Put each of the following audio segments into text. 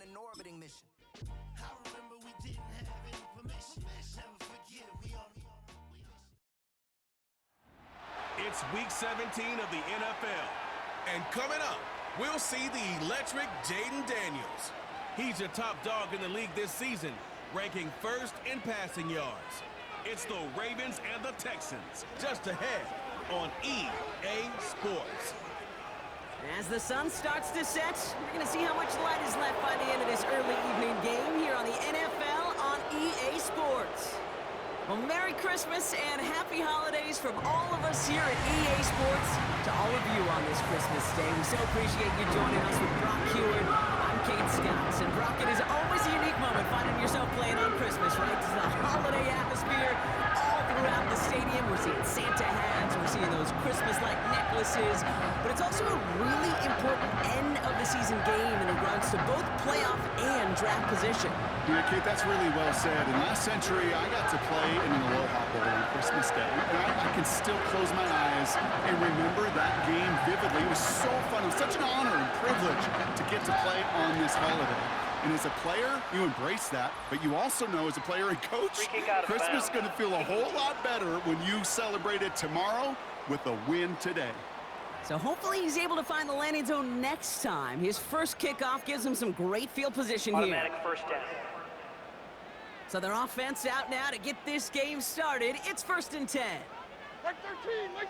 an orbiting mission. I remember we didn't have any permission. Never forget, we on the It's week 17 of the NFL. And coming up, we'll see the electric Jaden Daniels. He's your top dog in the league this season, ranking first in passing yards. It's the Ravens and the Texans, just ahead on EA Sports. As the sun starts to set, we're going to see how much light is left by the end of this early evening game here on the NFL on EA Sports. Well, Merry Christmas and Happy Holidays from all of us here at EA Sports to all of you on this Christmas day. We so appreciate you joining us with Brock Heward. I'm Kate Scott, and Brock, it is always a unique moment finding yourself playing on Christmas, right? It's the holiday atmosphere all throughout the stadium. We're seeing Santa hats, we're seeing those Christmas-like necklaces, but it's also a really important end-of-the-season game in regards to both playoff and draft position. Yeah, Kate, that's really well said. In last century, I got to play in an Aloha Bowl on Christmas Day, and I can still close my eyes and remember that game vividly. It was so fun. It was such an honor and privilege to get to play on this holiday. And as a player, you embrace that, but you also know as a player and coach, Christmas is going to feel a whole lot better when you celebrate it tomorrow with a win today. So hopefully he's able to find the landing zone next time. His first kickoff gives him some great field position here. Automatic first down. So their offense out now to get this game started. It's 1st and 10. Like 13, like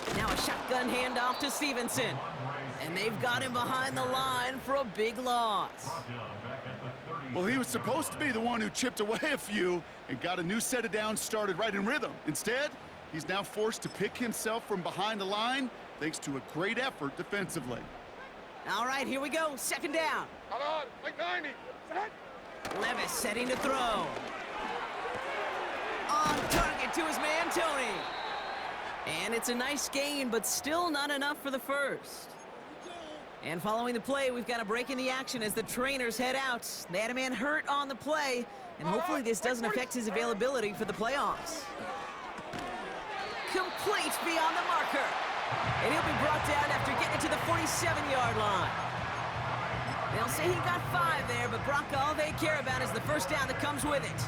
13. Now a shotgun handoff to Stevenson. And they've got him behind the line for a big loss. Well, he was supposed to be the one who chipped away a few and got a new set of downs started right in rhythm. Instead, he's now forced to pick himself from behind the line thanks to a great effort defensively. All right, here we go. 2nd down. Come on, like 90. Set. Levis setting to throw. On target to his man, Tony. And it's a nice gain, but still not enough for the first. And following the play, we've got a break in the action as the trainers head out. They had a man hurt on the play, and hopefully this doesn't affect his availability for the playoffs. Complete beyond the marker. And he'll be brought down after getting it to the 47-yard line. They'll say he got 5 there, but Brock, all they care about is the first down that comes with it.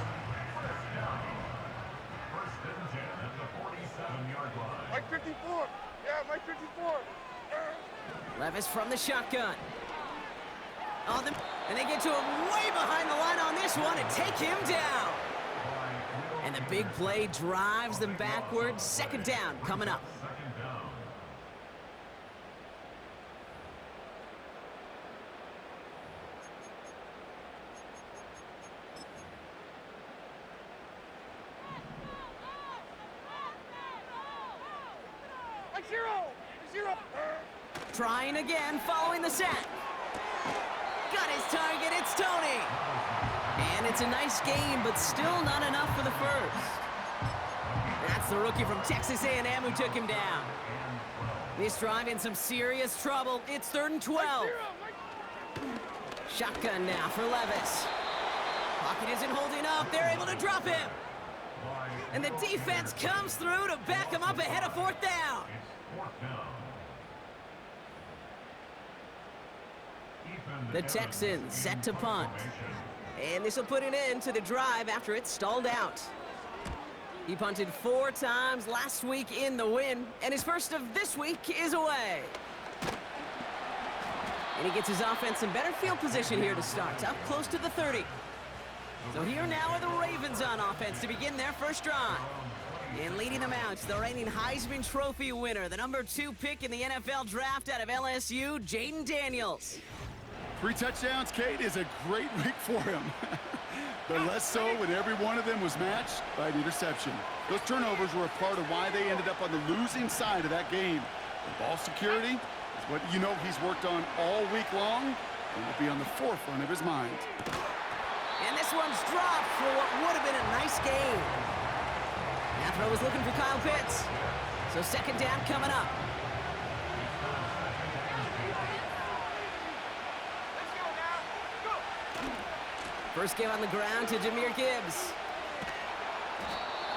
Like 54. Yeah, like 54. Levis from the shotgun. And they get to him way behind the line on this one and take him down. And the big play drives them backwards. 2nd down coming up. Like 0. Trying again, following the sack. Got his target, it's Tony. And it's a nice game, but still not enough for the first. That's the rookie from Texas A&M who took him down. This drive in some serious trouble. It's 3rd and 12. Shotgun now for Levis. Pocket isn't holding up. They're able to drop him. And the defense comes through to back him up ahead of 4th down. The Texans set to punt. And this will put an end to the drive after it stalled out. He punted 4 times last week in the win, and his first of this week is away. And he gets his offense in better field position here to start, up close to the 30. So here now are the Ravens on offense to begin their first drive. And leading them out, the reigning Heisman Trophy winner, the number 2 pick in the NFL draft out of LSU, Jaden Daniels. 3 touchdowns, Kate, is a great week for him. But less so when every one of them was matched by an interception. Those turnovers were a part of why they ended up on the losing side of that game. The ball security is what you know he's worked on all week long, and will be on the forefront of his mind. And this one's dropped for what would have been a nice game. That throw was looking for Kyle Pitts. So 2nd down coming up. First give on the ground to Jahmyr Gibbs.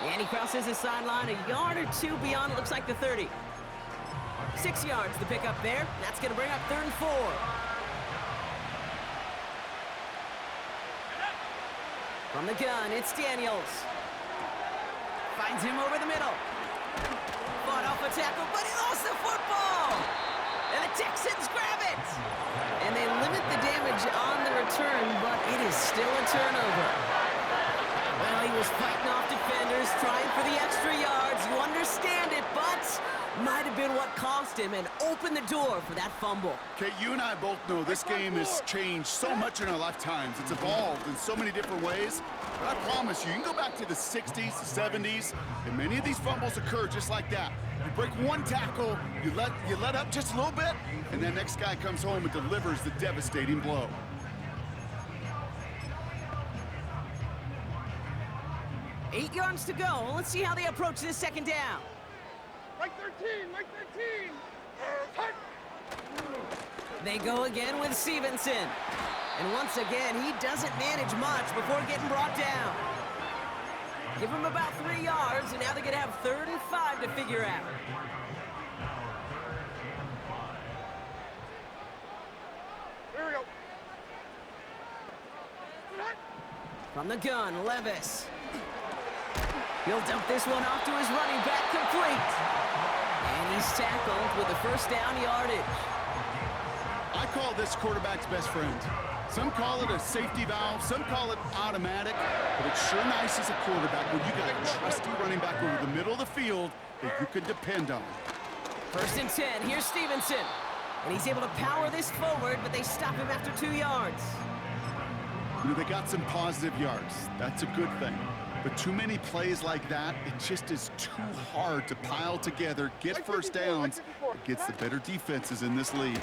And he crosses his sideline a yard or 2 beyond, it looks like the 30. 6 yards the pick up there. That's going to bring up 3rd and 4. From the gun, it's Daniels. Finds him over the middle. Fought off a tackle, but he lost the football! And the Texans grab it! And they limit the damage on the return, but it is still a turnover. Well, he was fighting off defenders, trying for the extra yards. You understand it, but might have been what cost him and opened the door for that fumble. Okay, you and I both know this game has changed so much in our lifetimes. It's evolved in so many different ways. But I promise you, you can go back to the 60s, the 70s, and many of these fumbles occur just like that. You break one tackle, you let up just a little bit, and then next guy comes home and delivers the devastating blow. Eight yards to go. Let's see how they approach this second down. Mike 13, Mike 13. Tight. They go again with Stevenson. And once again, he doesn't manage much before getting brought down. Give him about 3 yards, and now they're going to have 3rd and 5 to figure out. Here we go. From the gun, Levis. He'll dump this one off to his running back, complete. And he's tackled with the first down yardage. I call this quarterback's best friend. Some call it a safety valve, some call it automatic, but it's sure nice as a quarterback when you got a trusty running back over the middle of the field that you can depend on. 1st and 10, here's Stevenson. And he's able to power this forward, but they stop him after 2 yards. You know, they got some positive yards. That's a good thing. But too many plays like that, it just is too hard to pile together, get first downs against the better defenses in this league.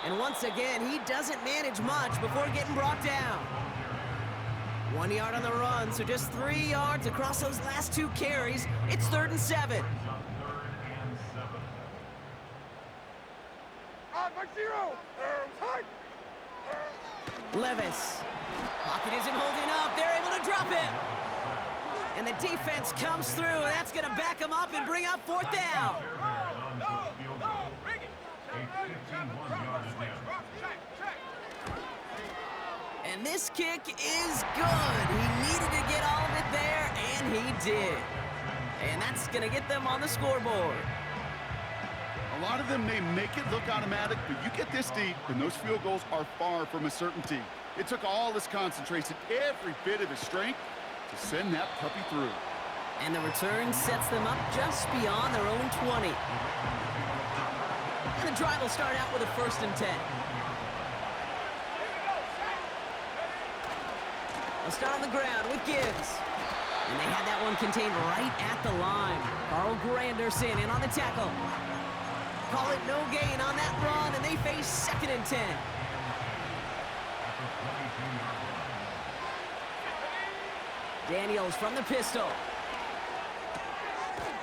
And once again, he doesn't manage much before getting brought down. 1 yard on the run, so just 3 yards across those last 2 carries. It's 3rd and 7. Mike 0. Tight. Levis. Pocket isn't holding up. They're able to drop it. And the defense comes through, and that's going to back them up and bring up 4th down. And this kick is good. He needed to get all of it there, and he did. And that's going to get them on the scoreboard. A lot of them may make it look automatic, but you get this deep, and those field goals are far from a certainty. It took all his concentration, every bit of his strength, to send that puppy through. And the return sets them up just beyond their own 20. And the drive will start out with a 1st and 10. They'll start on the ground with Gibbs. And they had that one contained right at the line. Carl Granderson in on the tackle. Call it no gain on that run, and they face 2nd and 10. Daniels from the pistol.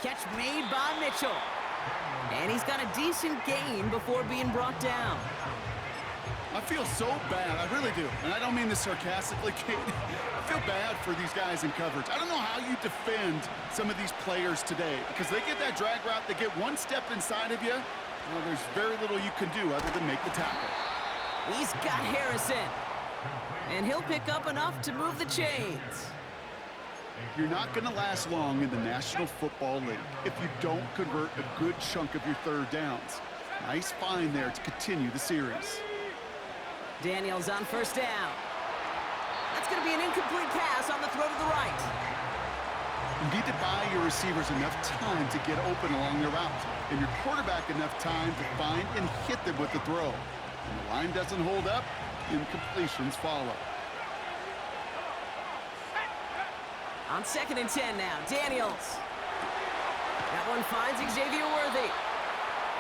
Catch made by Mitchell. And he's got a decent gain before being brought down. I feel so bad, I really do. And I don't mean this sarcastically, Kate. I feel bad for these guys in coverage. I don't know how you defend some of these players today, because they get that drag route, they get one step inside of you, well, there's very little you can do other than make the tackle. He's got Harrison. And he'll pick up enough to move the chains. You're not going to last long in the National Football League if you don't convert a good chunk of your 3rd downs. Nice find there to continue the series. Daniels on 1st down. That's going to be an incomplete pass on the throw to the right. You need to buy your receivers enough time to get open along their route, and your quarterback enough time to find and hit them with the throw. When the line doesn't hold up, incompletions follow. On 2nd and 10 now, Daniels. That one finds Xavier Worthy.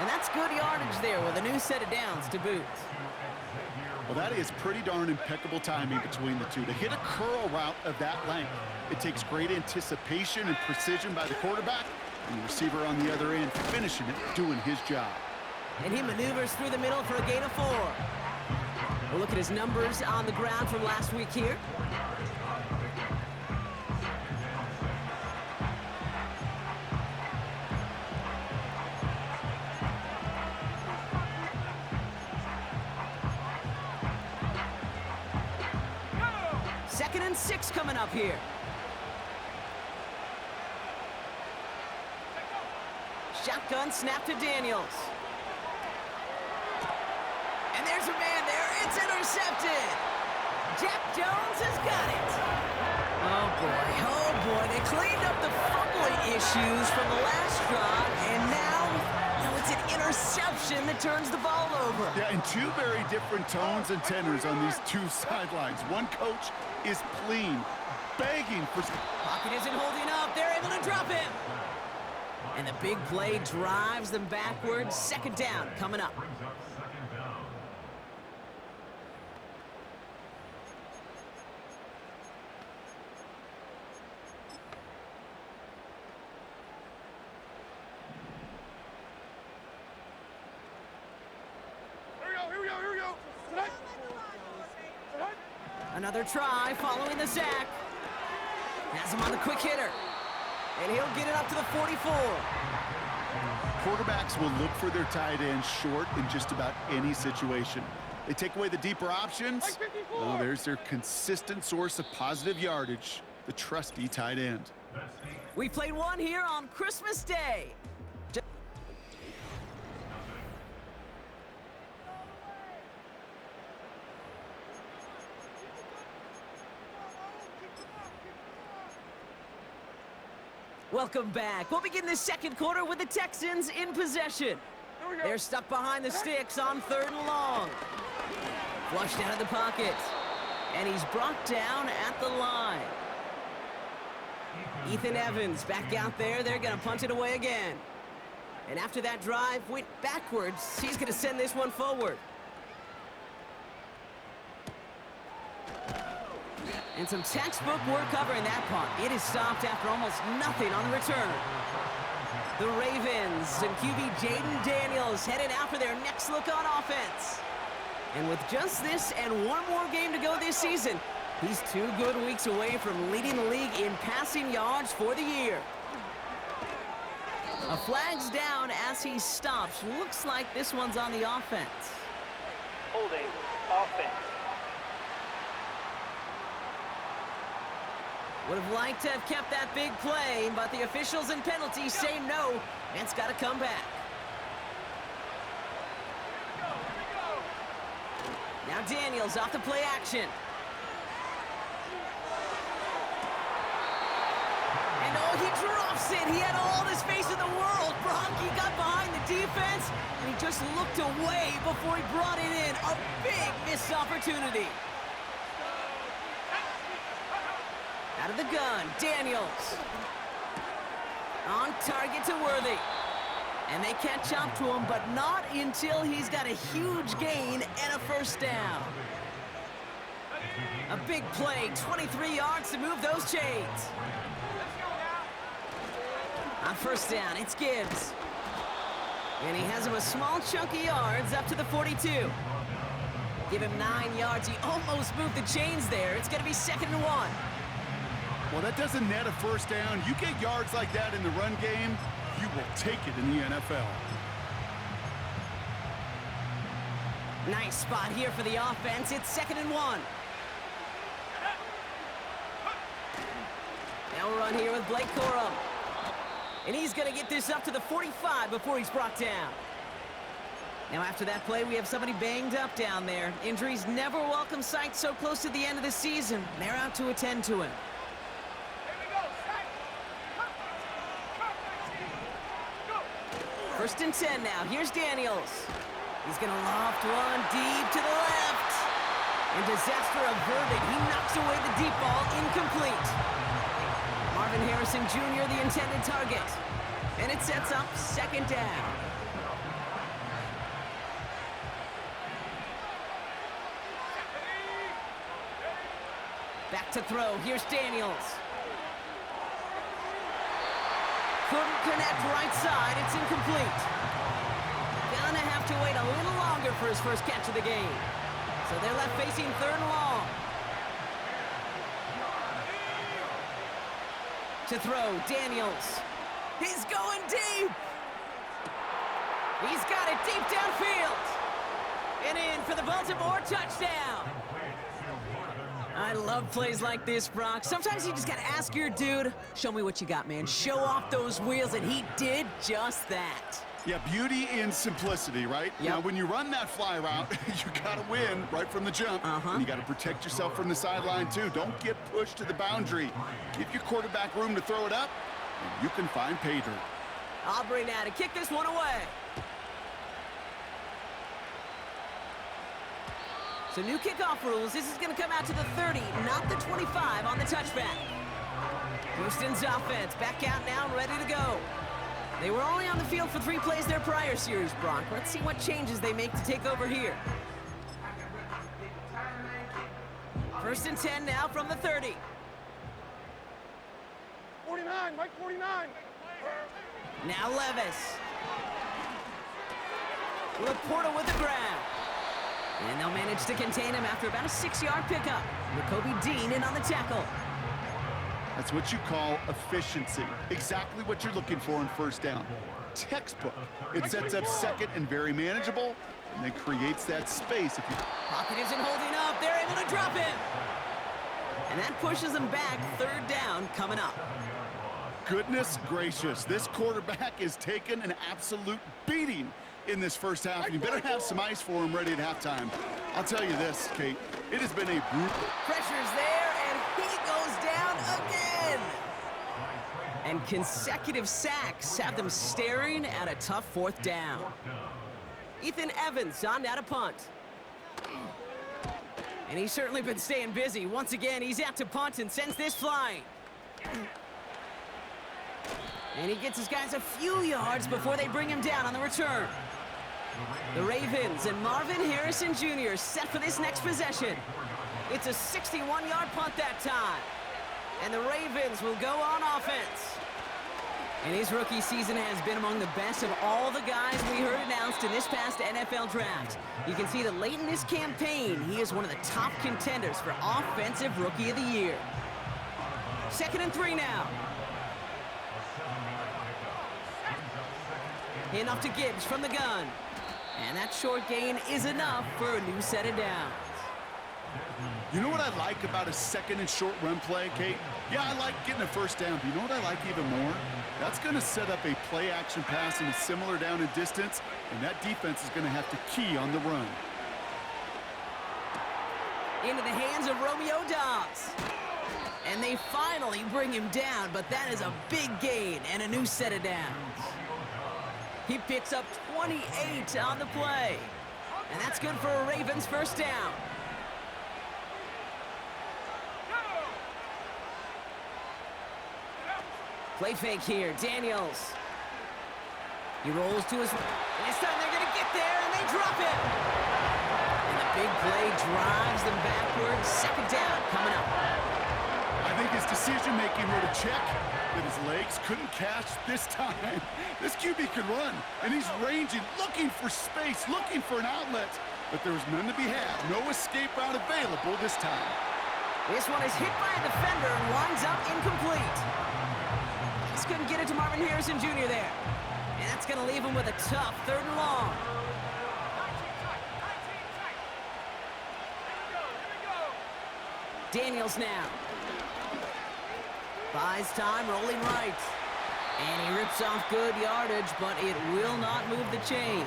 And that's good yardage there with a new set of downs to boot. Well, that is pretty darn impeccable timing between the two. To hit a curl route of that length, it takes great anticipation and precision by the quarterback, and the receiver on the other end finishing it, doing his job. And he maneuvers through the middle for a gain of 4. We'll look at his numbers on the ground from last week here. 2nd and 6 coming up here. Shotgun snap to Daniels. And there's a man there. It's intercepted. Jack Jones has got it. Oh, boy. They cleaned up the fumbling issues from the last drive, and now it's an interception that turns the ball over. Yeah, and two very different tones and tenors on these two sidelines. One coach is pleading, begging for... Pocket isn't holding up. They're able to drop him. And the big play drives them backwards. 2nd down coming up. Here we go. Tonight. Another try following the sack. Has him on the quick hitter. And he'll get it up to the 44. Quarterbacks will look for their tight end short in just about any situation. They take away the deeper options. Oh, there's their consistent source of positive yardage, the trusty tight end. We played one here on Christmas Day. Welcome back. We'll begin the 2nd quarter with the Texans in possession. They're stuck behind the sticks on 3rd and long. Flushed out of the pocket. And he's brought down at the line. Ethan Evans back out there. They're going to punt it away again. And after that drive went backwards, he's going to send this one forward. And some textbook work covering that punt. It is stopped after almost nothing on the return. The Ravens and QB Jaden Daniels headed out for their next look on offense. And with just this and one more game to go this season, he's 2 good weeks away from leading the league in passing yards for the year. A flag's down as he stops. Looks like this one's on the offense. Holding offense. Would have liked to have kept that big play, but the officials and penalties say no, and it's got to come back. Now Daniels off the play action. And oh, he drops it. He had all the space in the world. He got behind the defense, and he just looked away before he brought it in. A big missed opportunity. Out of the gun, Daniels. On target to Worthy. And they catch up to him, but not until he's got a huge gain and a 1st down. A big play, 23 yards to move those chains. On 1st down, it's Gibbs. And he has him a small chunk of yards up to the 42. Give him 9 yards. He almost moved the chains there. It's going to be 2nd and 1. Well, that doesn't net a 1st down. You get yards like that in the run game, you will take it in the NFL. Nice spot here for the offense. It's 2nd and 1. Now we're on here with Blake Corum. And he's going to get this up to the 45 before he's brought down. Now after that play, we have somebody banged up down there. Injuries never welcome sight so close to the end of the season. They're out to attend to him. 1st and 10 now. Here's Daniels. He's going to loft one deep to the left. And disaster averted. He knocks away the deep ball. Incomplete. Marvin Harrison Jr., the intended target. And it sets up 2nd down. Back to throw. Here's Daniels. Couldn't connect right side. It's incomplete. Gonna have to wait a little longer for his 1st catch of the game. So they're left facing 3rd and long. To throw, Daniels. He's going deep. He's got it deep downfield. And in for the Baltimore touchdown. I love plays like this, Brock. Sometimes you just gotta ask your dude, show me what you got, man. Show off those wheels, and he did just that. Yeah, beauty in simplicity, right? Yep. Now, when you run that fly route, you got to win right from the jump. And you got to protect yourself from the sideline, too. Don't get pushed to the boundary. Give your quarterback room to throw it up, and you can find pay dirt. Aubrey now to kick this one away. So new kickoff rules. This is going to come out to the 30, not the 25 on the touchback. Houston's offense back out now and ready to go. They were only on the field for 3 plays their prior series, Brock. Let's see what changes they make to take over here. 1st and 10 now from the 30. 49, Mike 49. Now Levis. Laporta with the grab. And they'll manage to contain him after about a 6-yard pickup. Kobe Dean in on the tackle. That's what you call efficiency. Exactly what you're looking for in 1st down. Textbook. It sets up 2nd and very manageable, and then creates that space. Pocket isn't holding up. They're able to drop him. And that pushes them back. 3rd down coming up. Goodness gracious, this quarterback is taking an absolute beating in this 1st half. And you better have some ice for him ready at halftime. I'll tell you this, Kate, it has been a brutal... Pressure's there, and he goes down again. And consecutive sacks have them staring at a tough 4th down. Ethan Evans on now to punt. And he's certainly been staying busy. Once again, he's out to punt and sends this flying. And he gets his guys a few yards before they bring him down on the return. The Ravens and Marvin Harrison Jr. set for this next possession. It's a 61-yard punt that time. And the Ravens will go on offense. And his rookie season has been among the best of all the guys we heard announced in this past NFL draft. You can see that late in this campaign, he is one of the top contenders for Offensive Rookie of the Year. 2nd and 3 now. Hand off to Gibbs from the gun. And that short gain is enough for a new set of downs. You know what I like about a 2nd and short run play, Kate? Yeah, I like getting a 1st down, but you know what I like even more? That's going to set up a play-action pass in a similar down and distance, and that defense is going to have to key on the run. Into the hands of Romeo Dobbs. And they finally bring him down, but that is a big gain and a new set of downs. He picks up 28 on the play. And that's good for a Ravens 1st down. Play fake here, Daniels. He rolls to his... And this time they're going to get there, and they drop him. And the big play drives them backwards. 2nd down coming up. I think his decision-making wrote a check that his legs couldn't catch this time. This QB can run, and he's ranging, looking for space, looking for an outlet. But there was none to be had. No escape route available this time. This one is hit by a defender and winds up incomplete. Just couldn't get it to Marvin Harrison Jr. there. And that's going to leave him with a tough 3rd and long. Daniels now. Buys time, rolling right. And he rips off good yardage, but it will not move the chains.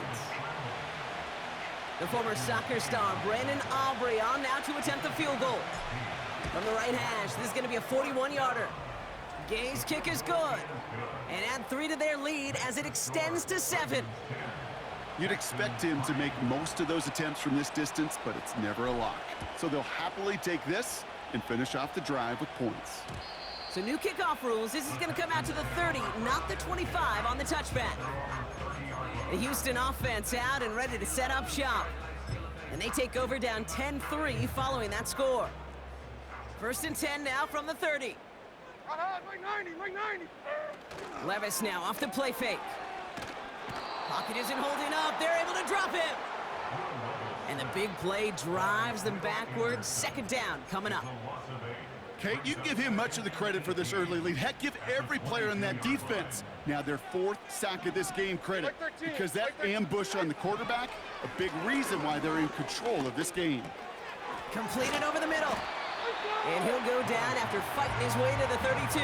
The former soccer star, Brandon Aubrey, on now to attempt the field goal. From the right hash, this is going to be a 41-yarder. Gay's kick is good. And add 3 to their lead as it extends to 7. You'd expect him to make most of those attempts from this distance, but it's never a lock. So they'll happily take this and finish off the drive with points. So new kickoff rules. This is going to come out to the 30, not the 25 on the touchback. The Houston offense out and ready to set up shop. And they take over down 10-3 following that score. 1st and 10 now from the 30. Mike 90, Mike 90. Levis now off the play fake. Pocket isn't holding up. They're able to drop him. And the big play drives them backwards. 2nd down coming up. Kate, you give him much of the credit for this early lead. Heck, give every player in that defense now their 4th sack of this game credit, because that ambush on the quarterback, a big reason why they're in control of this game. Completed over the middle. And he'll go down after fighting his way to the 32.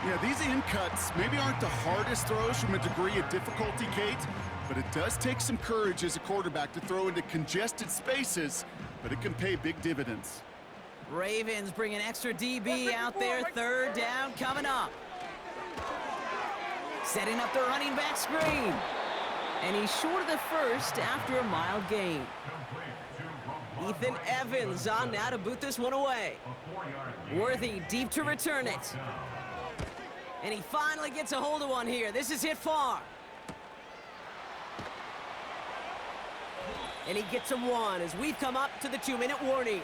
Yeah, these in cuts maybe aren't the hardest throws from a degree of difficulty, Kate, but it does take some courage as a quarterback to throw into congested spaces, but it can pay big dividends. Ravens bring an extra DB out there. Third down coming up. Setting up the running back screen. And he's short of the first after a mild gain. Ethan Evans on now to boot this one away. Worthy deep to return it. And he finally gets a hold of one here. This is hit far. And he gets him one as we've come up to the 2-minute warning.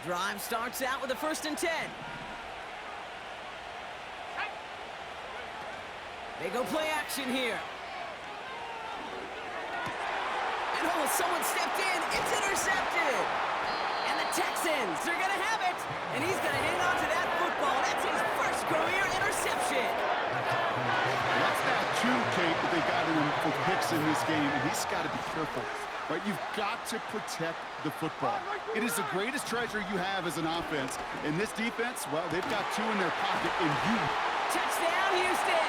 Drive starts out with a 1st and 10. They go play action here. And oh, someone stepped in. It's intercepted. And the Texans, they're going to have it. And he's going to hang on to that football. That's his first career interception. That's that too, Kate, that they got him for picks in this game, and he's got to be careful. Right, you've got to protect the football. It is the greatest treasure you have as an offense. And this defense, well, they've got 2 in their pocket, and you... Touchdown, Houston!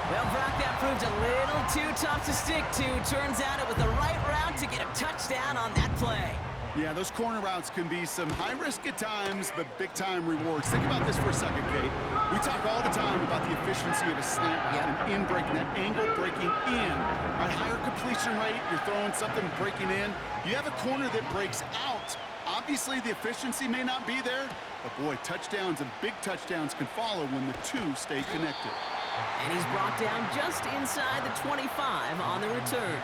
Well, Brock, that proved a little too tough to stick to. Turns out it was the right route to get a touchdown on that play. Yeah, those corner routes can be some high risk at times, but big-time rewards. Think about this for a second, Kate. We talk all the time about the efficiency of a slant route and in breaking, that angle breaking in. Right, higher completion rate, you're throwing something breaking in. You have a corner that breaks out. Obviously, the efficiency may not be there, but boy, touchdowns and big touchdowns can follow when the 2 stay connected. And he's brought down just inside the 25 on the return.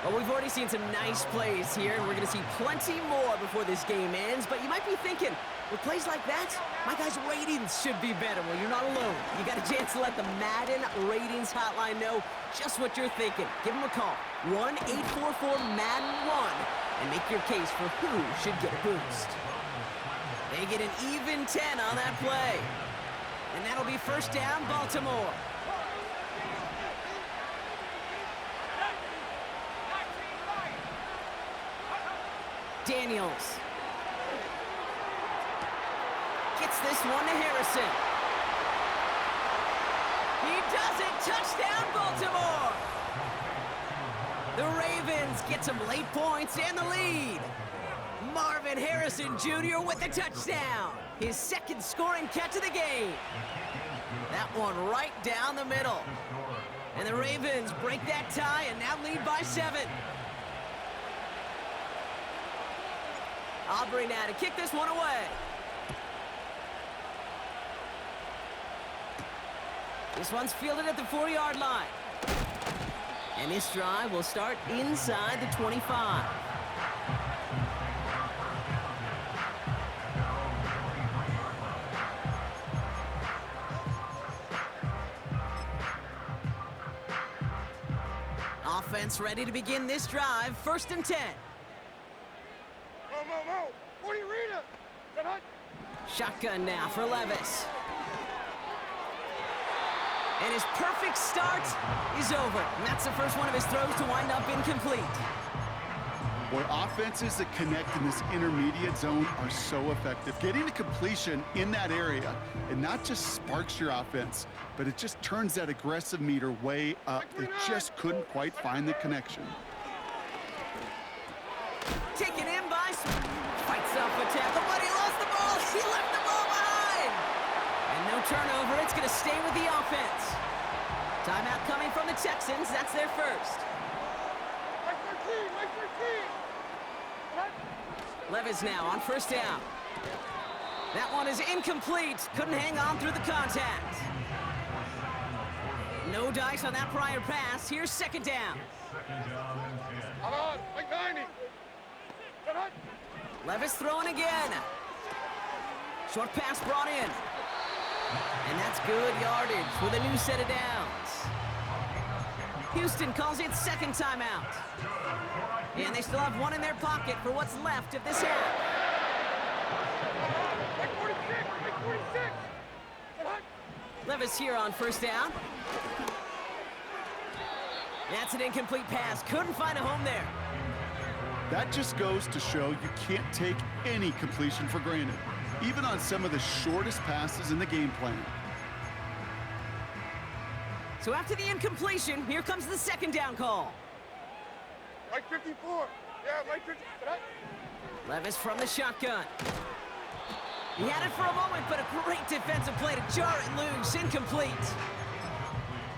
Well, we've already seen some nice plays here, and we're going to see plenty more before this game ends. But you might be thinking, with plays like that, my guys' ratings should be better. Well, you're not alone. You got a chance to let the Madden ratings hotline know just what you're thinking. Give them a call, 1-844-MADDEN-1, and make your case for who should get a boost. They get an even 10 on that play. And that'll be 1st down, Baltimore. Daniels gets this one to Harrison. He does it. Touchdown, Baltimore. The Ravens get some late points and the lead. Marvin Harrison Jr. with the touchdown. His 2nd scoring catch of the game. That one right down the middle. And the Ravens break that tie and now lead by 7. Aubrey now to kick this one away. This one's fielded at the 4-yard line. And this drive will start inside the 25. Offense ready to begin this drive. 1st and 10. Mo. 40 Rita. Get hot. Shotgun now for Levis. And his perfect start is over. And that's the first one of his throws to wind up incomplete. Boy, offenses that connect in this intermediate zone are so effective. Getting a completion in that area, it not just sparks your offense, but it just turns that aggressive meter way up. It just couldn't quite find the connection. Taken in by fights off a tackle, but he lost the ball. He left the ball behind. And no turnover. It's going to stay with the offense. Timeout coming from the Texans. That's their first. Mike 13. Levis now on 1st down. That one is incomplete. Couldn't hang on through the contact. No dice on that prior pass. Here's 2nd down. Come on, Mike 90. Get hot. Levis throwing again. Short pass brought in. And that's good yardage with a new set of downs. Houston calls it 2nd timeout. And they still have one in their pocket for what's left of this half. Mike 46. 26. Levis here on first down. That's an incomplete pass. Couldn't find a home there. That just goes to show you can't take any completion for granted, even on some of the shortest passes in the game plan. So after the incompletion, here comes the second down call. Mike 54. Yeah, Mike 50. Levis from the shotgun. He had it for a moment, but a great defensive play to jar it loose. Incomplete.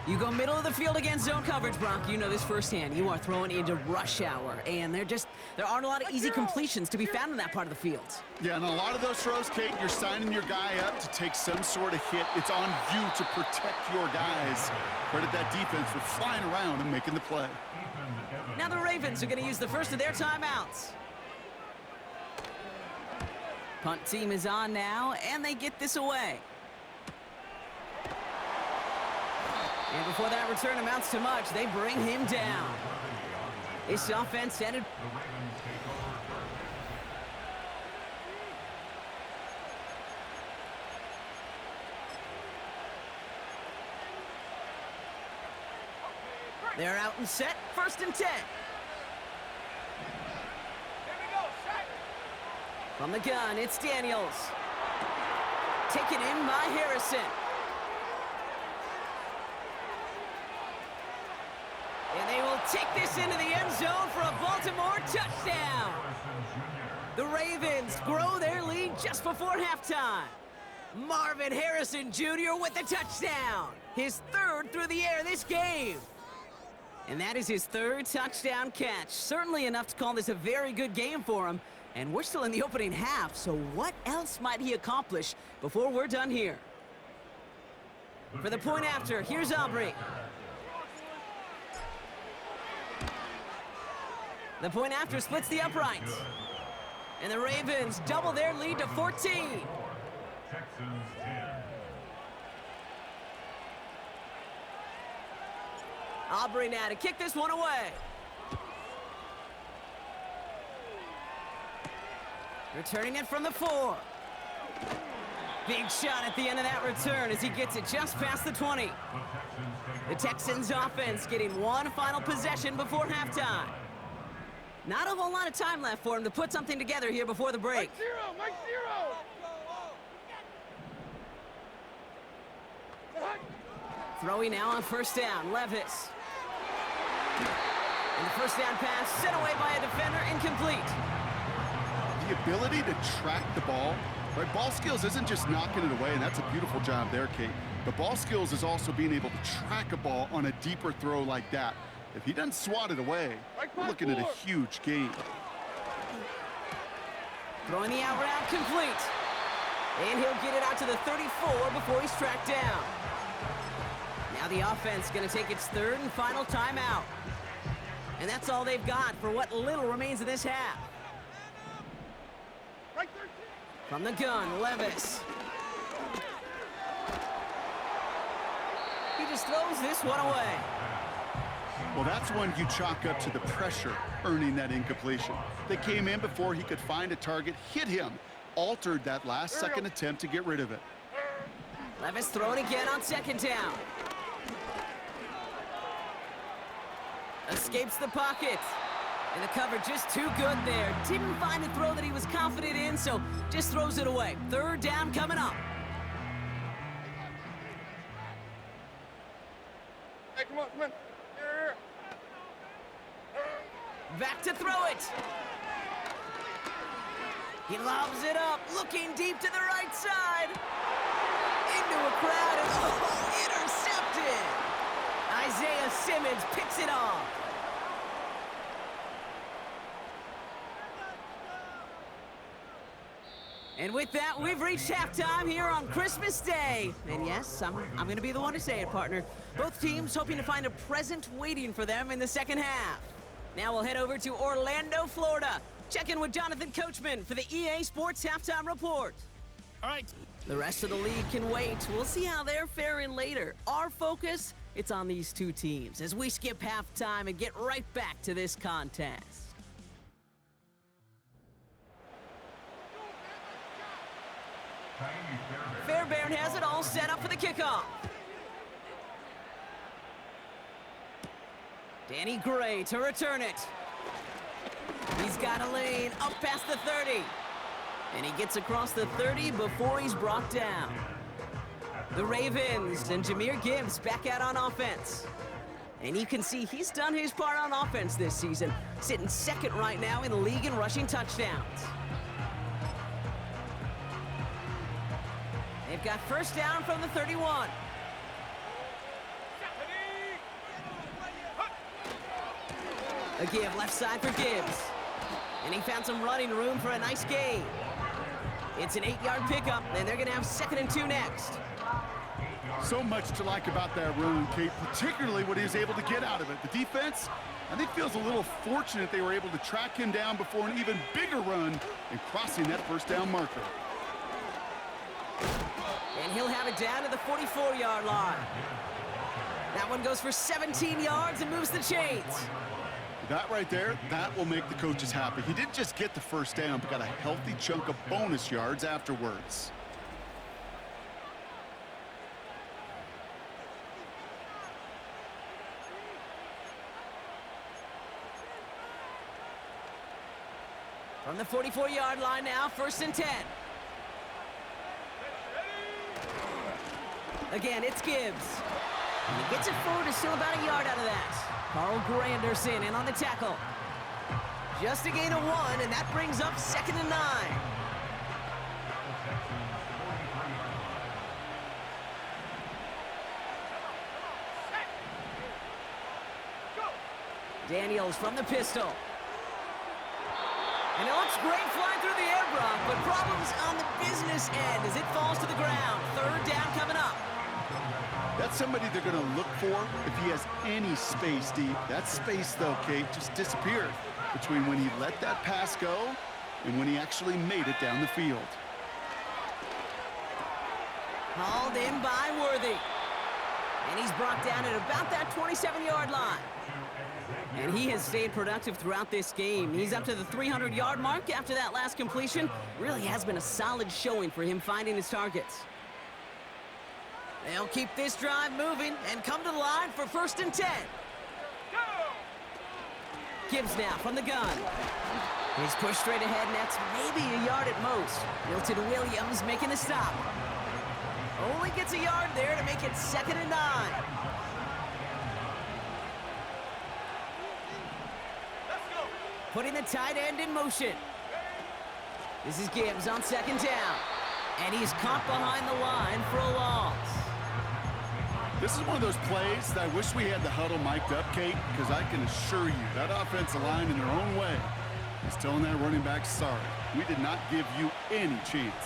You go middle of the field against zone coverage, Brock. You know this firsthand. You are throwing into rush hour, and there aren't a lot of easy completions to be found in that part of the field. Yeah, and a lot of those throws, Kate, you're signing your guy up to take some sort of hit. It's on you to protect your guys. Credit that defense for flying around and making the play. Now the Ravens are going to use the first of their timeouts. Punt team is on now, and they get this away. And before that return amounts to much, they bring him down. This offense headed... They're out and set, 1st and 10. From the gun, it's Daniels. Taken in by Harrison. And they will take this into the end zone for a Baltimore touchdown. The Ravens grow their lead just before halftime. Marvin Harrison Jr. with the touchdown. His 3rd through the air this game. And that is his 3rd touchdown catch. Certainly enough to call this a very good game for him. And we're still in the opening half, so what else might he accomplish before we're done here? For the point after, here's Aubrey. The point after splits the uprights. And the Ravens double their lead to 14. Texans 10. Aubrey now to kick this one away. Returning it from the 4. Big shot at the end of that return as he gets it just past the 20. The Texans offense getting one final possession before halftime. Not a whole lot of time left for him to put something together here before the break. Mike 0. Mike 0. Throwing now on first down, Levis. And the first down pass sent away by a defender, incomplete. The ability to track the ball, right? Ball skills isn't just knocking it away, and that's a beautiful job there, Kate. But ball skills is also being able to track a ball on a deeper throw like that. If he doesn't swat it away, we're looking at a huge gain. Throwing the out route complete. And he'll get it out to the 34 before he's tracked down. Now the offense going to take its 3rd and final timeout. And that's all they've got for what little remains of this half. From the gun, Levis. He just throws this one away. Well, that's one you chalk up to the pressure earning that incompletion. They came in before he could find a target, hit him, altered that last-second attempt to get rid of it. Levis throwing again on 2nd down. Escapes the pocket. And the coverage just too good there. Didn't find a throw that he was confident in, so just throws it away. 3rd down coming up. Hey, come on, come on. Here. Back to throw it. He lobs it up, looking deep to the right side. Into a crowd, and oh, intercepted. Isaiah Simmons picks it off. And with that, we've reached halftime here on Christmas Day. And yes, I'm going to be the one to say it, partner. Both teams hoping to find a present waiting for them in the second half. Now we'll head over to Orlando, Florida. Check in with Jonathan Coachman for the EA Sports Halftime Report. All right. The rest of the league can wait. We'll see how they're faring later. Our focus, it's on these two teams as we skip halftime and get right back to this contest. Fairbairn has it all set up for the kickoff. Danny Gray to return it. He's got a lane up past the 30. And he gets across the 30 before he's brought down. The Ravens and Jahmyr Gibbs back out on offense. And you can see he's done his part on offense this season, sitting second right now in the league in rushing touchdowns. They've got first down from the 31. A give left side for Gibbs. And he found some running room for a nice gain. It's an 8-yard pickup, and they're going to have 2nd and 2 next. So much to like about that run, Kate, particularly what he was able to get out of it. The defense, I think, feels a little fortunate they were able to track him down before an even bigger run and crossing that first down marker. And he'll have it down to the 44-yard line. That one goes for 17 yards and moves the chains. That right there, that will make the coaches happy. He didn't just get the first down, but got a healthy chunk of bonus yards afterwards. From the 44-yard line now, 1st and 10. Again, it's Gibbs. And he gets it forward to still about a yard out of that. Carl Granderson in on the tackle. Just a gain of 1, and that brings up 2nd and 9. Daniels from the pistol. And it looks great flying through the air, Brock, but problems on the business end as it falls to the ground. 3rd down coming up. That's somebody they're going to look for if he has any space deep. That space, though, Kate, just disappeared between when he let that pass go and when he actually made it down the field. Hauled in by Worthy. And he's brought down at about that 27-yard line. And he has stayed productive throughout this game. He's up to the 300-yard mark after that last completion. Really has been a solid showing for him finding his targets. They'll keep this drive moving and come to the line for 1st and 10. Gibbs now from the gun. He's pushed straight ahead, and that's maybe a yard at most. Milton Williams making the stop. Only gets a yard there to make it 2nd and 9. Putting the tight end in motion. This is Gibbs on 2nd down. And he's caught behind the line for a loss. This is one of those plays that I wish we had the huddle mic'd up, Kate, because I can assure you that offensive line in their own way is telling that running back, sorry, we did not give you any chance.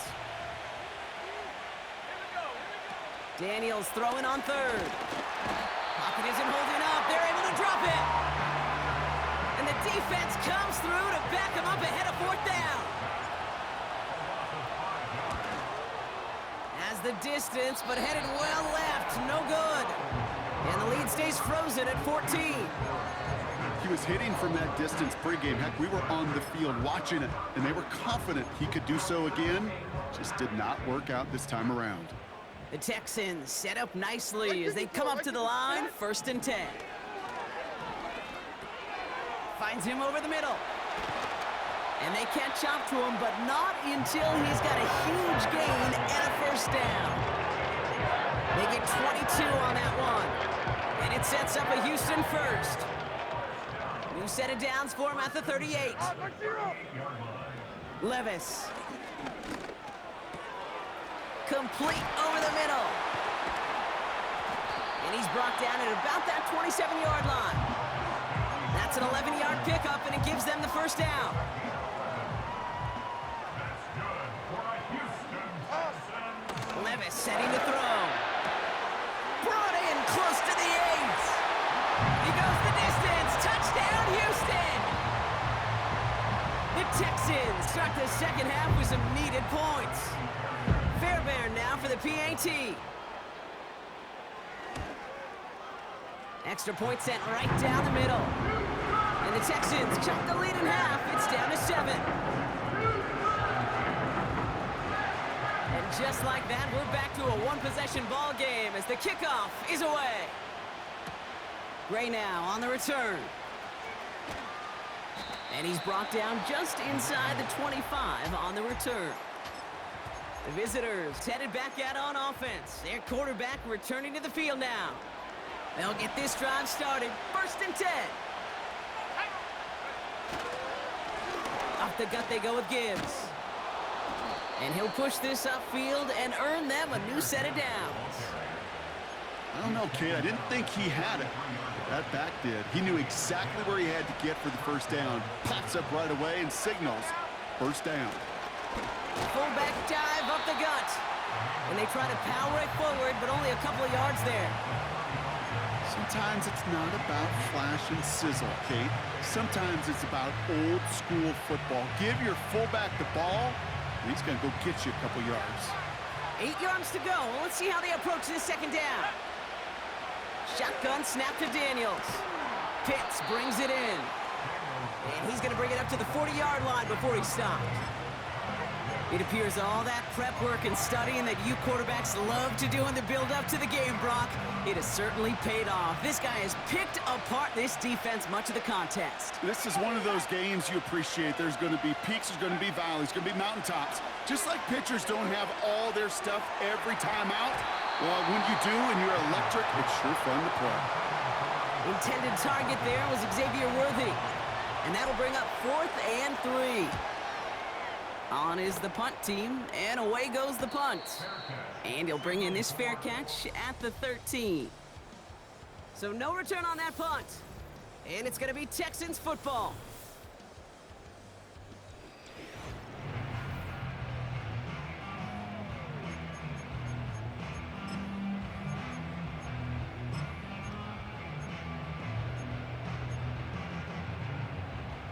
Daniels throwing on 3rd. Pocket isn't holding up. They're able to drop it. And the defense comes through to back him up ahead of 4th down. Has the distance, but headed well left. No good. And the lead stays frozen at 14. He was hitting from that distance pregame. Heck, we were on the field watching it, and they were confident he could do so again. Just did not work out this time around. The Texans set up nicely as they come up to the line, 1st and 10. Finds him over the middle. And they catch up to him, but not until he's got a huge gain and a 1st down. They get 22 on that one. And it sets up a Houston 1st. New set of downs for him at the 38. Levis. Complete over the middle. And he's brought down at about that 27-yard line. That's an 11-yard pickup, and it gives them the 1st down. Levis setting to throw. Brought in close to the 8. He goes the distance. Touchdown, Houston! The Texans start the 2nd half with some needed points. Fairbairn now for the PAT. Extra point sent right down the middle. And the Texans cut the lead in half. It's down to 7. And just like that, we're back to a one-possession ball game as the kickoff is away. Gray now on the return. And he's brought down just inside the 25 on the return. The visitors headed back out on offense. Their quarterback returning to the field now. They'll get this drive started. 1st and 10. Off the gut they go with Gibbs. And he'll push this upfield and earn them a new set of downs. I don't know, Kate. I didn't think he had it. That back did. He knew exactly where he had to get for the first down. Pops up right away and signals first down. Fullback dive up the gut. And they try to power it forward, but only a couple of yards there. Sometimes it's not about flash and sizzle, Kate. Sometimes it's about old school football. Give your fullback the ball, and he's going to go get you a couple yards. 8 yards to go. Let's see how they approach this 2nd down. Shotgun snap to Daniels. Pitts brings it in. And he's going to bring it up to the 40-yard line before he stopped. It appears all that prep work and studying that you quarterbacks love to do in the build-up to the game, Brock, it has certainly paid off. This guy has picked apart this defense much of the contest. This is one of those games you appreciate. There's going to be peaks, there's going to be valleys, there's going to be mountaintops. Just like pitchers don't have all their stuff every time out, well, when you do and you're electric, it's sure fun to play. Intended target there was Xavier Worthy. And that'll bring up 4th and 3. On is the punt team, and away goes the punt. And he'll bring in this fair catch at the 13. So no return on that punt. And it's going to be Texans football.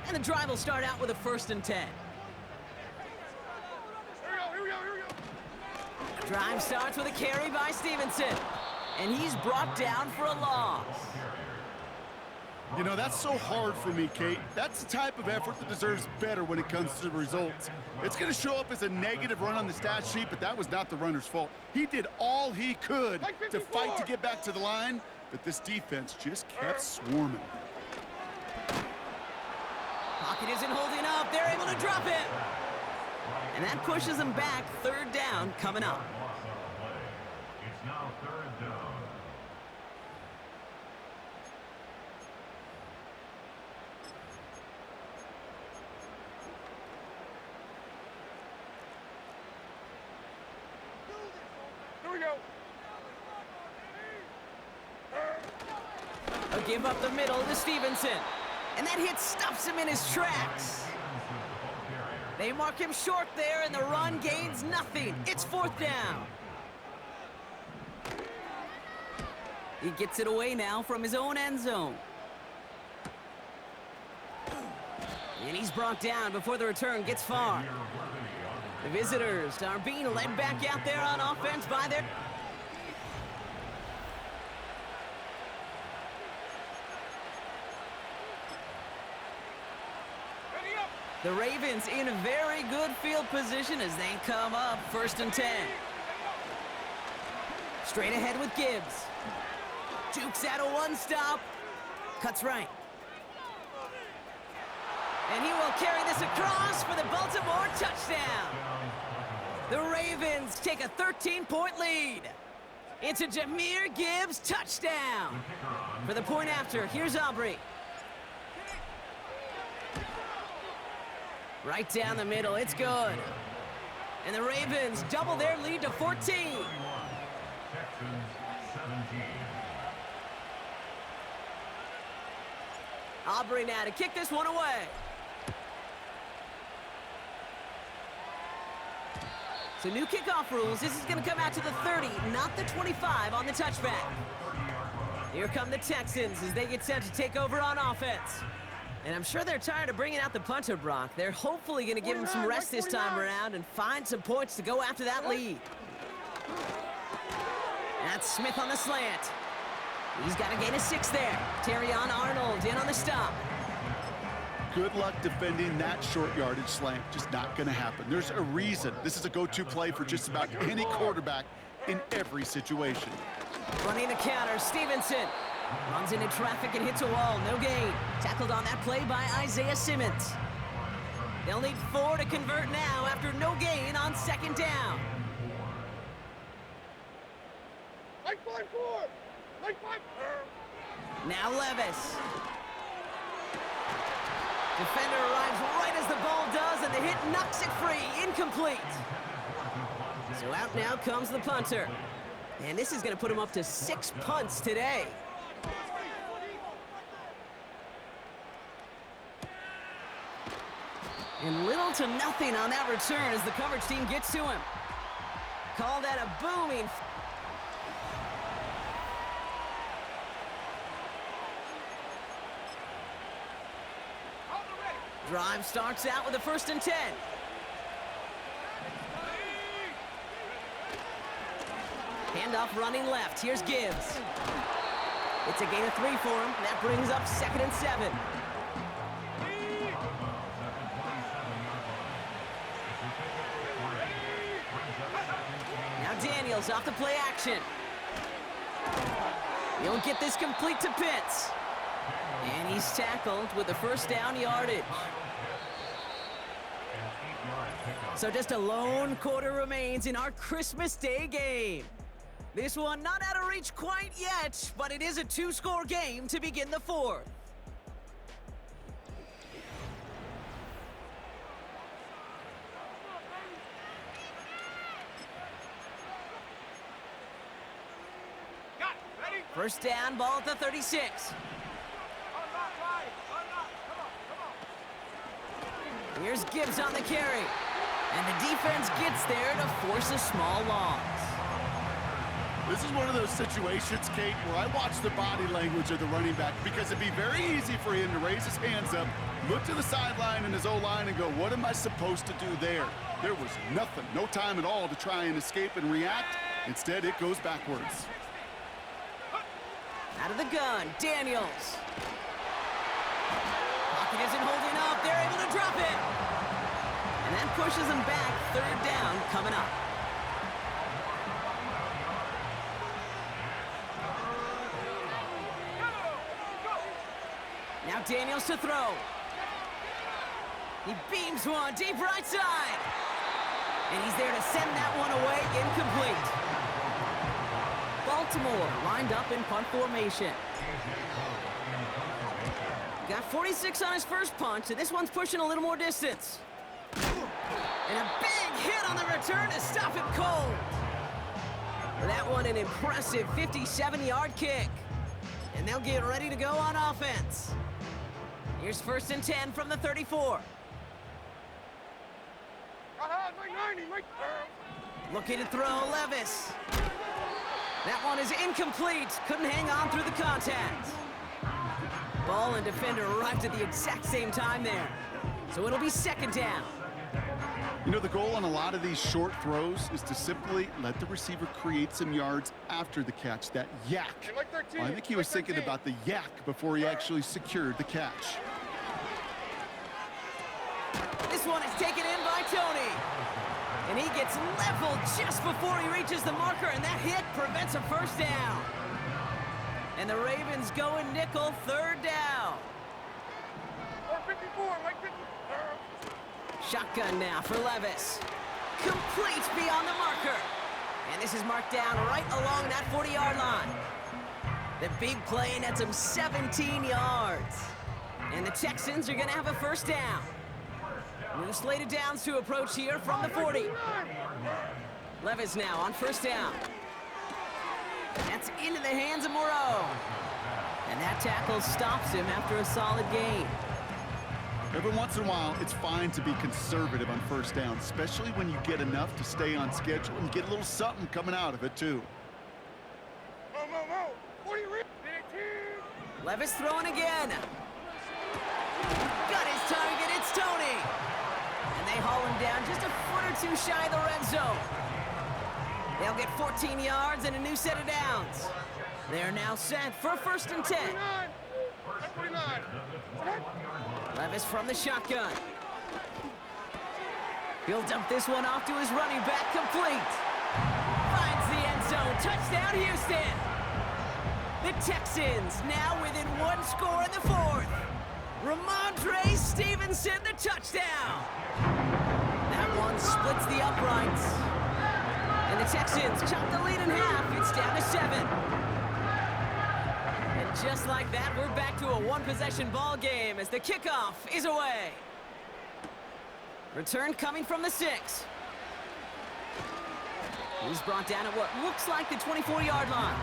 And the drive will start out with a 1st and 10. Drive starts with a carry by Stevenson. And he's brought down for a loss. You know, that's so hard for me, Kate. That's the type of effort that deserves better when it comes to the results. It's going to show up as a negative run on the stat sheet, but that was not the runner's fault. He did all he could to fight to get back to the line, but this defense just kept swarming. Pocket isn't holding up. They're able to drop it. And that pushes them back. 3rd down coming up. It's now 3rd down. Here we go. A give up the middle to Stevenson. And that hit stops him in his tracks. They mark him short there, and the run gains nothing. It's 4th down. He gets it away now from his own end zone. And he's brought down before the return gets far. The visitors are being led back out there on offense by their... The Ravens in a very good field position as they come up 1st and 10. Straight ahead with Gibbs. Jukes out a one-stop. Cuts right. And he will carry this across for the Baltimore touchdown. The Ravens take a 13-point lead. It's a Jahmyr Gibbs touchdown. For the point after, here's Aubrey. Right down the middle, it's good. And the Ravens double their lead to 14. Texans 17. Aubrey now to kick this one away. So new kickoff rules. This is going to come out to the 30, not the 25 on the touchback. Here come the Texans as they get set to take over on offense. And I'm sure they're tired of bringing out the punter, Brock. They're hopefully going to give him some rest this time around and find some points to go after that lead. That's Smith on the slant. He's got to gain a 6 there. Terrion Arnold in on the stop. Good luck defending that short yardage slant. Just not going to happen. There's a reason. This is a go-to play for just about any quarterback in every situation. Running the counter, Stevenson. Runs into traffic and hits a wall, no gain. Tackled on that play by Isaiah Simmons. They'll need 4 to convert now after no gain on second down. Mike 5-4. Mike 5. Now Levis. Defender arrives right as the ball does, and the hit knocks it free, incomplete. So out now comes the punter. And this is going to put him up to 6 punts today. And little to nothing on that return as the coverage team gets to him. Call that a booming. Drive starts out with a 1st and 10. Handoff running left. Here's Gibbs. It's a gain of 3 for him. That brings up 2nd and 7. Now Daniels off the play action. He'll get this complete to Pitts. And he's tackled with the 1st down yardage. So just a lone quarter remains in our Christmas Day game. This one not out of reach quite yet, but it is a 2-score game to begin the 4th. First down, ball at the 36. Here's Gibbs on the carry. And the defense gets there to force a small loss. This is one of those situations, Kate, where I watch the body language of the running back because it'd be very easy for him to raise his hands up, look to the sideline and his O-line and go, what am I supposed to do there? There was nothing, no time at all to try and escape and react. Instead, it goes backwards. Out of the gun, Daniels. Pocket isn't holding up. They're able to drop it. And that pushes them back. 3rd down coming up. Now Daniels to throw. He beams one deep right side. And he's there to send that one away, incomplete. Baltimore lined up in punt formation. Got 46 on his first punt, so this one's pushing a little more distance. And a big hit on the return to stop it cold. That one an impressive 57-yard kick. And they'll get ready to go on offense. Here's 1st and 10 from the 34. Mike 90, Mike. Looking to throw, Levis. That one is incomplete. Couldn't hang on through the contact. Ball and defender arrived at the exact same time there. So it'll be 2nd down. You know, the goal on a lot of these short throws is to simply let the receiver create some yards after the catch, that yak. Mike 13, Well, I think he was thinking about the yak before he actually secured the catch. This one is taken in by Tony. And he gets leveled just before he reaches the marker, and that hit prevents a 1st down. And the Ravens go in nickel, 3rd down. 54, Mike 54. Shotgun now for Levis. Complete beyond the marker. And this is marked down right along that 40-yard line. The big play nets him 17 yards. And the Texans are going to have a 1st down. New slated downs to approach here from the 40. Levis now on 1st down. That's into the hands of Moreau. And that tackle stops him after a solid gain. Every once in a while, it's fine to be conservative on 1st down, especially when you get enough to stay on schedule and get a little something coming out of it, too. Mo. 40 rip. Levis throwing again. Got his target, it's Tony. And they haul him down just a foot or 2 shy of the red zone. They'll get 14 yards and a new set of downs. They're now set for 1st and 10. 29. Levis from the shotgun. He'll dump this one off to his running back, complete. Finds the end zone. Touchdown, Houston. The Texans now within one score in the fourth. Ramondre Stevenson, the touchdown. That one splits the uprights. And the Texans chop the lead in half. It's down to 7. And just like that, we're back to a one-possession ball game as the kickoff is away. Return coming from the 6. He's brought down at what looks like the 24-yard line.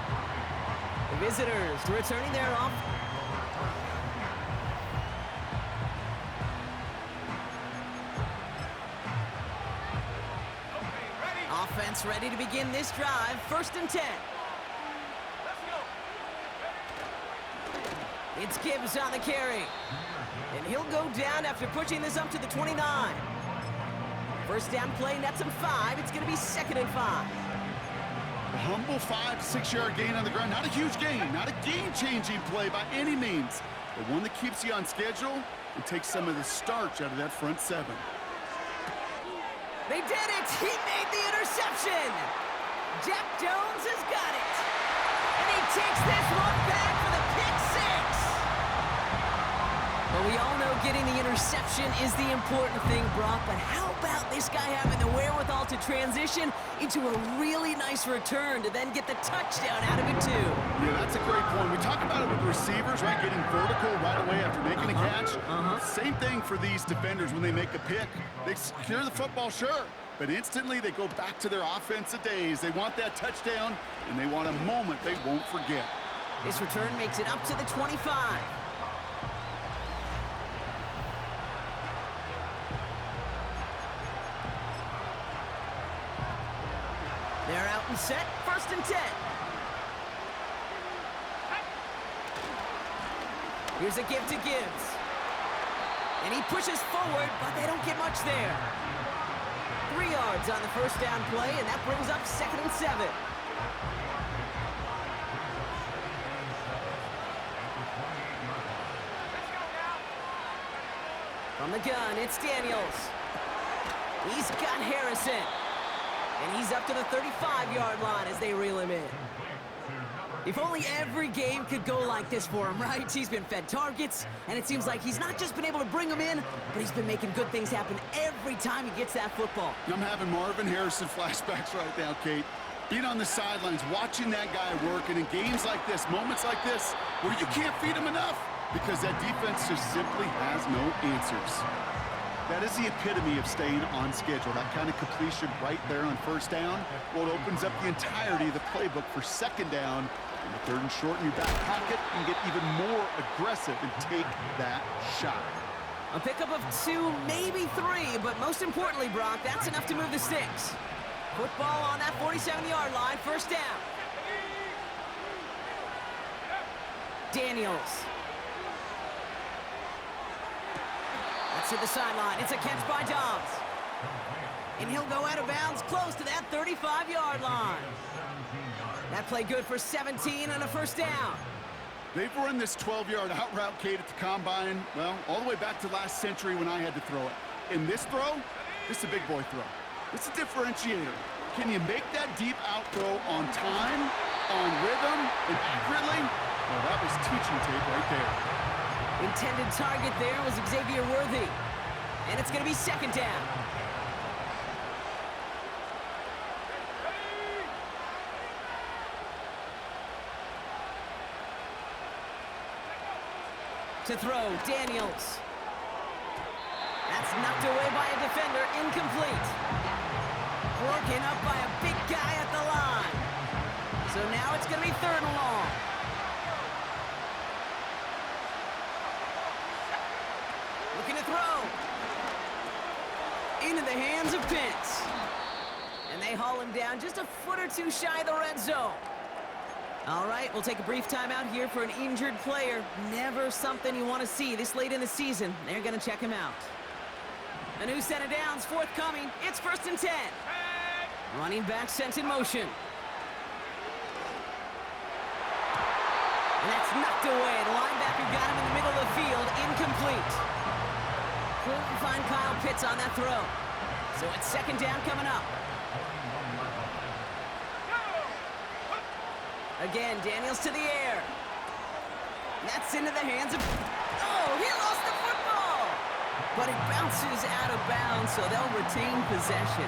The visitors returning their off. Offense ready to begin this drive. 1st and 10. It's Gibbs on the carry. And he'll go down after pushing this up to the 29. First down play nets him 5. It's going to be 2nd and 5. A humble 5 to 6 yard gain on the ground. Not a huge gain, not a game-changing play by any means, but one that keeps you on schedule and takes some of the starch out of that front 7. They did it! He made the interception! Jack Jones has got it! And he takes this one back for the pick 6! Well, we all know getting the interception is the important thing, Brock, but how about this guy having the wherewithal to transition into a really nice return to then get the touchdown out of it, too? Yeah, that's a great point. We talk about it with receivers, right, getting vertical right away after making a catch. Same thing for these defenders when they make a pick. They secure the football, sure, but instantly they go back to their offensive days. They want that touchdown, and they want a moment they won't forget. This return makes it up to the 25. They're out and set. 1st and 10. Here's a give to Gibbs. And he pushes forward, but they don't get much there. 3 yards on the first down play, and that brings up 2nd and 7. From the gun, it's Daniels. He's got Harrison. And he's up to the 35-yard line as they reel him in. If only every game could go like this for him, right? He's been fed targets, and it seems like he's not just been able to bring them in, but he's been making good things happen every time he gets that football. I'm having Marvin Harrison flashbacks right now, Kate. Being on the sidelines, watching that guy work, and in games like this, moments like this, where you can't feed him enough because that defense just simply has no answers. That is the epitome of staying on schedule. That kind of completion right there on 1st down. Well, it opens up the entirety of the playbook for 2nd down. And the 3rd and short in your back pocket, you can get even more aggressive and take that shot. A pickup of 2, maybe 3, but most importantly, Brock, that's enough to move the sticks. Football on that 47-yard line, 1st down. Daniels. To the sideline. It's a catch by Dobbs. And he'll go out of bounds close to that 35-yard line. That play good for 17 and a 1st down. They've run this 12-yard out route, Kate, at the combine, well, all the way back to last century when I had to throw it. In this throw, this is a big boy throw. It's a differentiator. Can you make that deep out throw on time, on rhythm, and accurately? Well, that was teaching tape right there. Intended target there was Xavier Worthy. And it's going to be 2nd down. To throw, Daniels. That's knocked away by a defender, incomplete. Broken up by a big guy at the line. So now it's going to be 3rd and long. Looking to throw. Into the hands of Pitts. And they haul him down just a foot or 2 shy of the red zone. All right, we'll take a brief timeout here for an injured player. Never something you want to see this late in the season. They're going to check him out. A new set of downs forthcoming. It's 1st and 10. Running back sent in motion. And that's knocked away. The linebacker got him in the middle of the field. Incomplete. Couldn't find Kyle Pitts on that throw. So it's second down coming up. Again, Daniels to the air. That's into the hands of... Oh, he lost the football! But it bounces out of bounds, so they'll retain possession.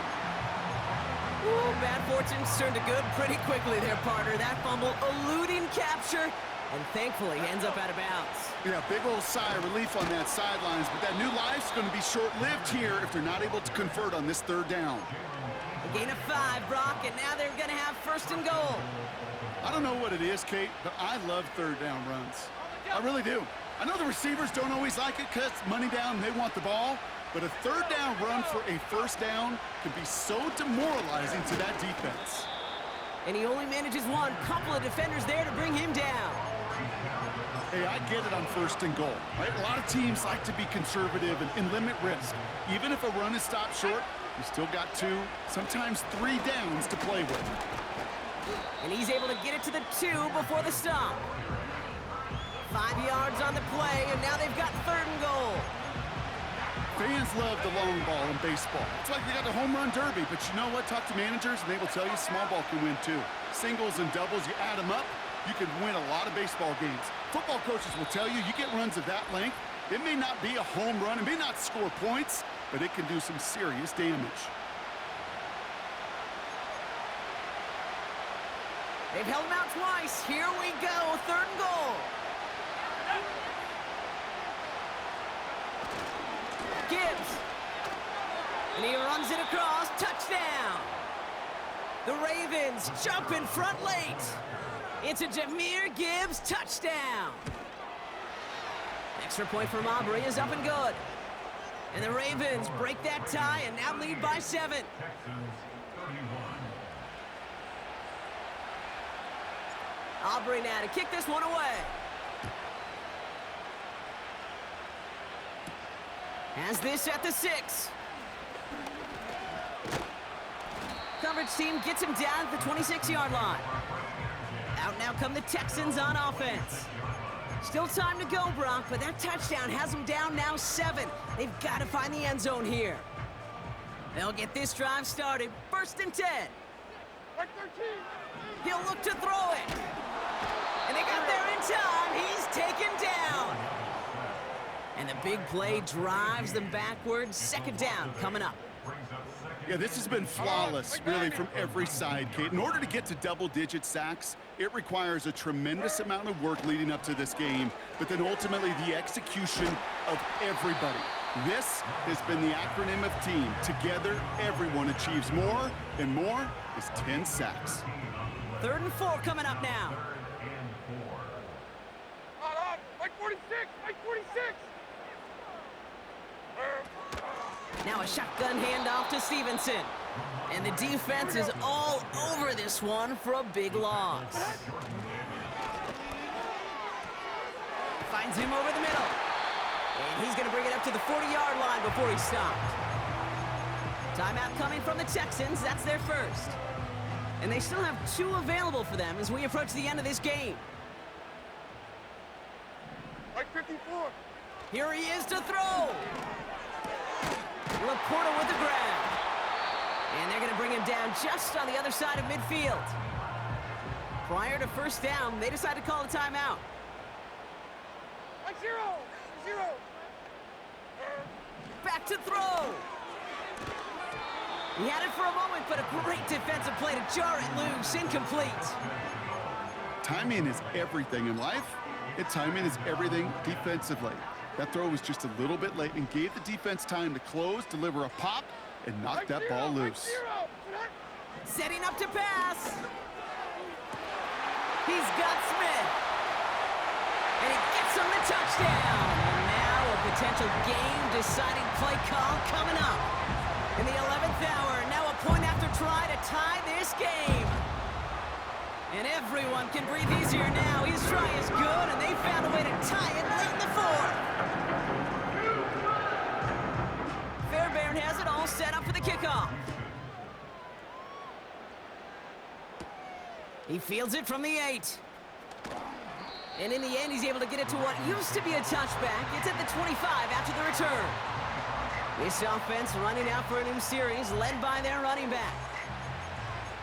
Ooh, bad fortunes turned to good pretty quickly there, partner. That fumble eluding capture, and thankfully ends up out of bounds. Yeah, big old sigh of relief on that sidelines, but that new life's going to be short-lived here if they're not able to convert on this third down. A gain of 5, Brock, and now they're going to have first and goal. I don't know what it is, Kate, but I love third down runs. I really do. I know the receivers don't always like it because it's money down and they want the ball, but a third down run for a first down can be so demoralizing to that defense. And he only manages one. Couple of defenders there to bring him down. Hey, I get it on first and goal, right? A lot of teams like to be conservative and limit risk. Even if a run is stopped short, you still got 2, sometimes 3 downs to play with. And he's able to get it to the 2 before the stop. 5 yards on the play, and now they've got third and goal. Fans love the long ball in baseball. It's like they got the home run derby, but you know what? Talk to managers, and they will tell you small ball can win too. Singles and doubles, you add them up, you can win a lot of baseball games. Football coaches will tell you, you get runs of that length, it may not be a home run, it may not score points, but it can do some serious damage. They've held him out twice. Here we go, third and goal. Gibbs. And he runs it across. Touchdown. The Ravens jump in front late. It's a Jahmyr Gibbs touchdown. Extra point from Aubrey is up and good. And the Ravens break that tie and now lead by 7. Texans 31. Aubrey now to kick this one away. Has this at the 6. Coverage team gets him down at the 26-yard line. Out now come the Texans on offense. Still time to go, Brock, but that touchdown has them down now 7. They've got to find the end zone here. They'll get this drive started. First and 10. Like 13. He'll look to throw it. And they got there in time. He's taken down. And the big play drives them backwards. Second down coming up. Yeah, this has been flawless, really, from every side, Kate. In order to get to double-digit sacks, it requires a tremendous amount of work leading up to this game, but then ultimately the execution of everybody. This has been the acronym of team. Together, everyone achieves more, and more is 10 sacks. Third and 4 coming up now. On, like 46, like 46. Now a shotgun handoff to Stevenson. And the defense is all over this one for a big loss. Finds him over the middle. And he's going to bring it up to the 40-yard line before he's stopped. Timeout coming from the Texans. That's their first. And they still have 2 available for them as we approach the end of this game. Like 54. Here he is to throw. Laporta with the grab. And they're going to bring him down just on the other side of midfield. Prior to first down, they decided to call a timeout. Like 0. Back to throw. He had it for a moment, but a great defensive play to jar it loose. Incomplete. Timing is everything in life, and timing is everything defensively. That throw was just a little bit late and gave the defense time to close, deliver a pop, and knock that ball loose. Setting up to pass. He's got Smith. And he gets him the touchdown. And now a potential game-deciding play call coming up. In the 11th hour, now a point after try to tie this game. And everyone can breathe easier now. His try is good, and they found a way to tie it late in the 4th. Fairbairn has it all set up for the kickoff. He fields it from the 8. And in the end, he's able to get it to what used to be a touchback. It's at the 25 after the return. This offense running out for a new series, led by their running back.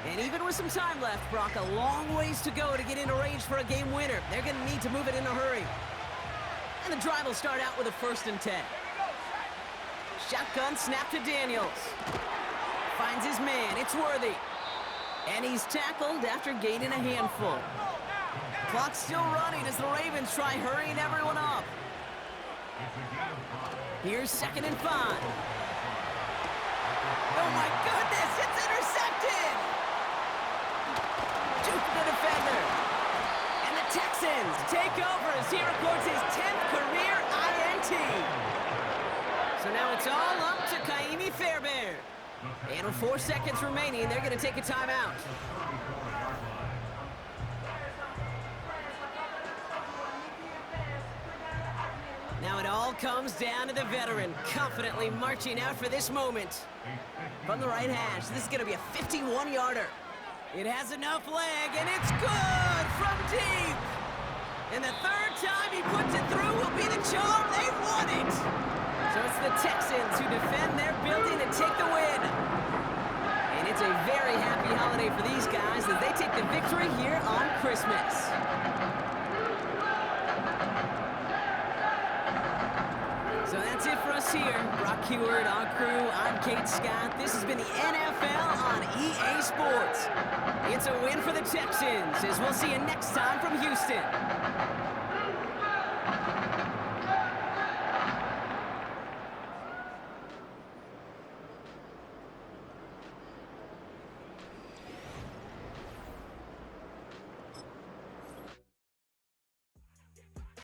And even with some time left, Brock, a long ways to go to get into range for a game winner. They're going to need to move it in a hurry. And the drive will start out with a 1st and 10. Shotgun snap to Daniels. Finds his man. It's Worthy. And he's tackled after gaining a handful. Clock's still running as the Ravens try hurrying everyone up. Here's 2nd and 5. Oh my goodness, it's intercepted! Juke the defender. And the Texans take over as he records his 10th career INT. So now it's all up to Kaimi Fairbairn. And with 4 seconds remaining, they're going to take a timeout. Now it all comes down to the veteran, confidently marching out for this moment. From the right hash, this is going to be a 51-yarder. It has enough leg, and it's good from deep. And the 3rd time he puts it through will be the charm. They won it. So it's the Texans who defend their building and take the win. And it's a very happy holiday for these guys as they take the victory here on Christmas. So that's it for us here. Brock Heward, our crew, I'm Kate Scott. This has been the NFL on EA Sports. It's a win for the Texans as we'll see you next time from Houston.